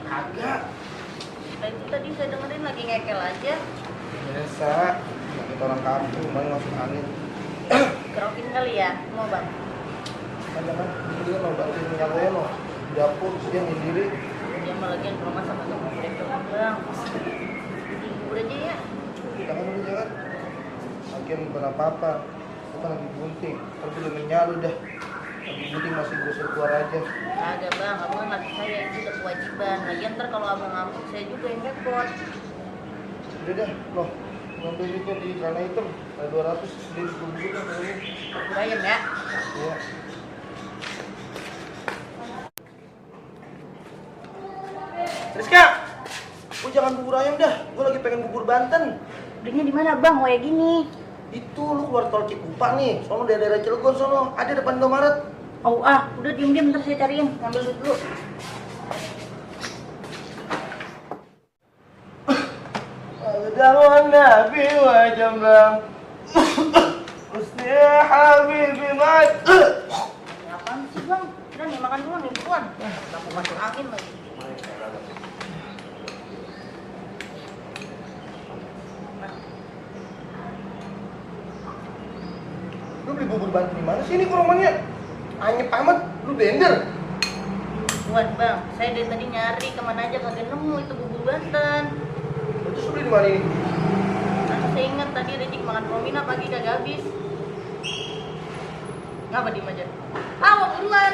Kagak. Nah, itu tadi saya dengerin lagi ngekel aja. Biasa. Kita orang kampung, main masuk angin. Kerokin kali ya, mau bang? Ada kan? Dia mau bantuin nyalain loh. Di dapur, dia sendiri. Dia mah lagian ke rumah sama sama mereka bang. Libur aja ya. Kita kan udah jalan. Lagian bukan apa-apa. Kita lagi bunting. Tapi udah menyalu dah. Lagi bunting masih bisa keluar aja. Kagak bang, kamu kan laki saya itu udah kewajiban. Lagian ntar kalau abang ngambek saya juga yang repot. Udah dah, loh. Ngambil itu di celana hitam. Ada 200, dia diburu-buru kan kalau ini. Bubur ayam ya. Iya. Rizka! Lu jangan bubur ayam dah. Gue lagi pengen bubur Banten. Belinya di mana bang? Kayak gini. Itu lu keluar tol Cikupa nih. Sono daerah Cilegon sono. Ada depan Indomaret. Oh udah diem-diem ntar saya cariin. Ngambil duit dulu. Al-Dawan Nabi wa Jamlam Husni Habibi Mat. Apaan sih bang? Udah nih makan dulu nih buruan. Lampu masuk angin lagi. Lu beli bubur Banten di mana sih ini kurangnya? Anyep amat, lu blender. Buat bang, saya dari tadi nyari kemana aja kagak nemu itu bubur Banten. Terus lu beli di mana ini? Nah, saya ingat tadi Rejik makan Romina pagi kagak habis. Ngapa diem aja? Mau buruan.